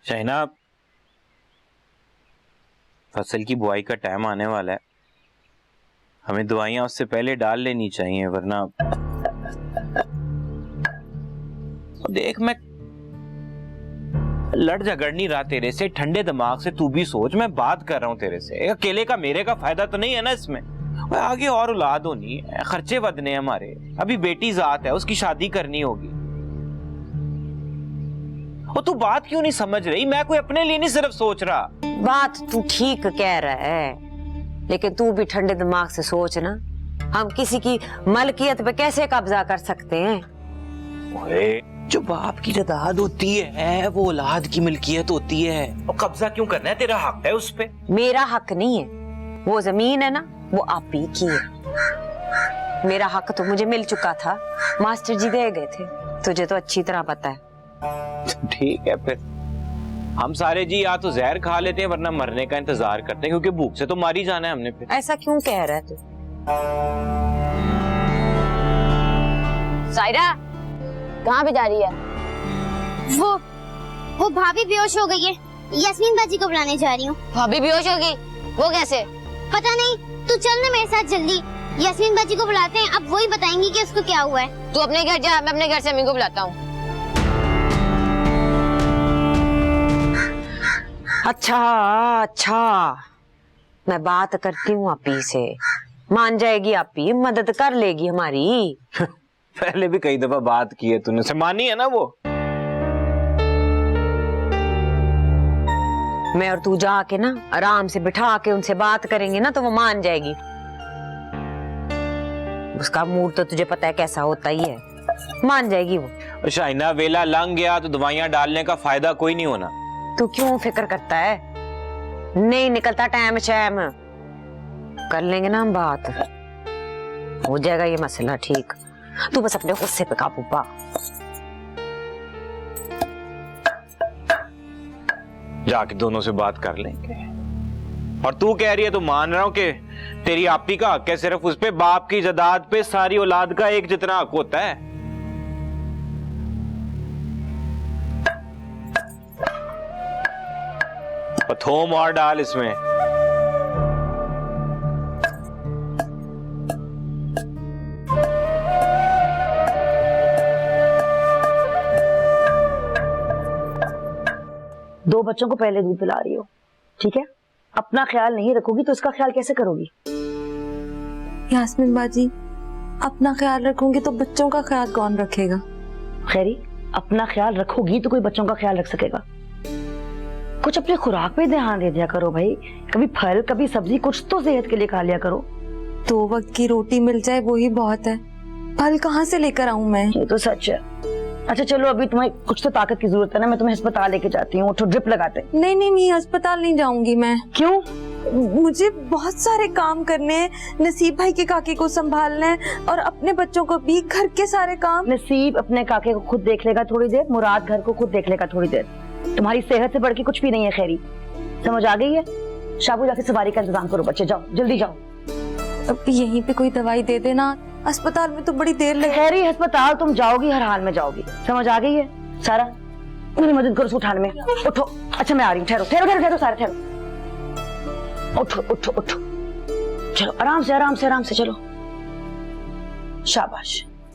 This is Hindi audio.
शहना, फसल की बुआई का टाइम आने वाला है, हमें दवाइयां उससे पहले डाल लेनी चाहिए, वरना देख मैं लड़ झगड़ नहीं रहा तेरे से, ठंडे दिमाग से तू भी सोच, मैं बात कर रहा हूं तेरे से। अकेले का मेरे का फायदा तो नहीं है ना इसमें, आगे और औलाद होनी है, खर्चे बदने हैं हमारे, अभी बेटी जात है, उसकी शादी करनी होगी। और तू बात क्यों नहीं समझ रही? मैं कोई अपने लिए नहीं सिर्फ सोच रहा। बात तू ठीक कह रहा है, लेकिन तू भी ठंडे दिमाग से सोच ना, हम किसी की मलकियत पे कैसे कब्जा कर सकते हैं? ओए, जो बाप की जायदाद होती है वो औलाद की मिल्कियत होती है, और कब्जा क्यों करना है? तेरा हक है उस पे। मेरा हक नहीं है, वो जमीन है ना, वो आप ही की है। मेरा हक तो मुझे मिल चुका था, मास्टर जी दे गए थे, तुझे तो अच्छी तरह पता है। ठीक है, फिर हम सारे जी या तो जहर खा लेते हैं, वरना मरने का इंतजार करते हैं, क्योंकि भूख से तो मार ही जाना है हमने। फिर ऐसा क्यों कह रहा है तू? सायरा कहाँ पे जा रही है? वो भाभी बेहोश हो गई है, यास्मीन बाजी को बुलाने जा रही हूँ। भाभी बेहोश हो गई? वो कैसे? पता नहीं, तू चल ना मेरे साथ जल्दी, यास्मीन बाजी को बुलाते हैं, अब वही बताएंगी कि उसको क्या हुआ है। तू अपने घर जा, मैं अपने घर से अम्मी को बुलाता हूँ। अच्छा, मैं बात करती हूँ आपी से, मान जाएगी आपी, मदद कर लेगी हमारी। पहले भी कई दफा बात की है तूने, से मानी है ना वो। मैं और तू जाके ना आराम से बिठा के उनसे बात करेंगे ना, तो वो मान जाएगी। उसका मूड तो तुझे पता है कैसा होता ही है, मान जाएगी वो। शाइना, वेला लंघ गया तो दवाइयां डालने का फायदा कोई नहीं होना। तू क्यों फिक्र करता है? नहीं निकलता टाइम शैम, कर लेंगे ना हम बात, हो जाएगा ये मसला ठीक। तू बस अपने गुस्से पे काबू पा। जाके दोनों से बात कर लेंगे। और तू कह रही है तो मान रहा हूं कि तेरी आपी का हक है सिर्फ उस पे, बाप की जायदाद पे सारी औलाद का एक जितना हक होता है। और थोम और डाल इसमें। दो बच्चों को पहले दूध पिला रही हो, ठीक है? अपना ख्याल नहीं रखोगी तो इसका ख्याल कैसे करोगी? यास्मीन बाजी, अपना ख्याल रखूंगी तो बच्चों का ख्याल कौन रखेगा? खैरी, अपना ख्याल रखोगी तो कोई बच्चों का ख्याल रख सकेगा। कुछ अपनी खुराक पे ध्यान दे दिया करो भाई, कभी फल कभी सब्जी, कुछ तो सेहत के लिए खा लिया करो। 2 वक्त की रोटी मिल जाए वही बहुत है, फल कहाँ से लेकर आऊं मैं? ये तो सच है। अच्छा चलो, अभी तुम्हें कुछ तो ताकत की जरूरत है ना, मैं तुम्हें अस्पताल लेके जाती हूँ, उठो ड्रिप लगाते हैं। नहीं, अस्पताल नहीं जाऊंगी मैं। क्यों? मुझे बहुत सारे काम करने हैं, नसीब भाई के काके को संभालना है और अपने बच्चों को भी, घर के सारे काम। नसीब अपने काके को खुद देख लेगा थोड़ी देर, मुराद घर को खुद देख लेगा थोड़ी देर, तुम्हारी सेहत से बढ़ के कुछ भी नहीं है। खैरी, समझ आ गई है? शाबू जाके सवारी का इंतजाम करो, बच्चे जाओ जल्दी जाओ। अब यहीं पे कोई दवाई दे देना, अस्पताल में तो बड़ी देर लगे। खैरी, अस्पताल तुम जाओगी, हर हाल में जाओगी, समझ आ गई है? सारा मेरी मदद करो उठाने में, उठो। अच्छा मैं आ रही हूँ, ठहरो ठहरो ठहरो ठहरो, सारा ठहरो, उठो उठो उठो, चलो आराम से आराम से आराम से चलो, शाबाश।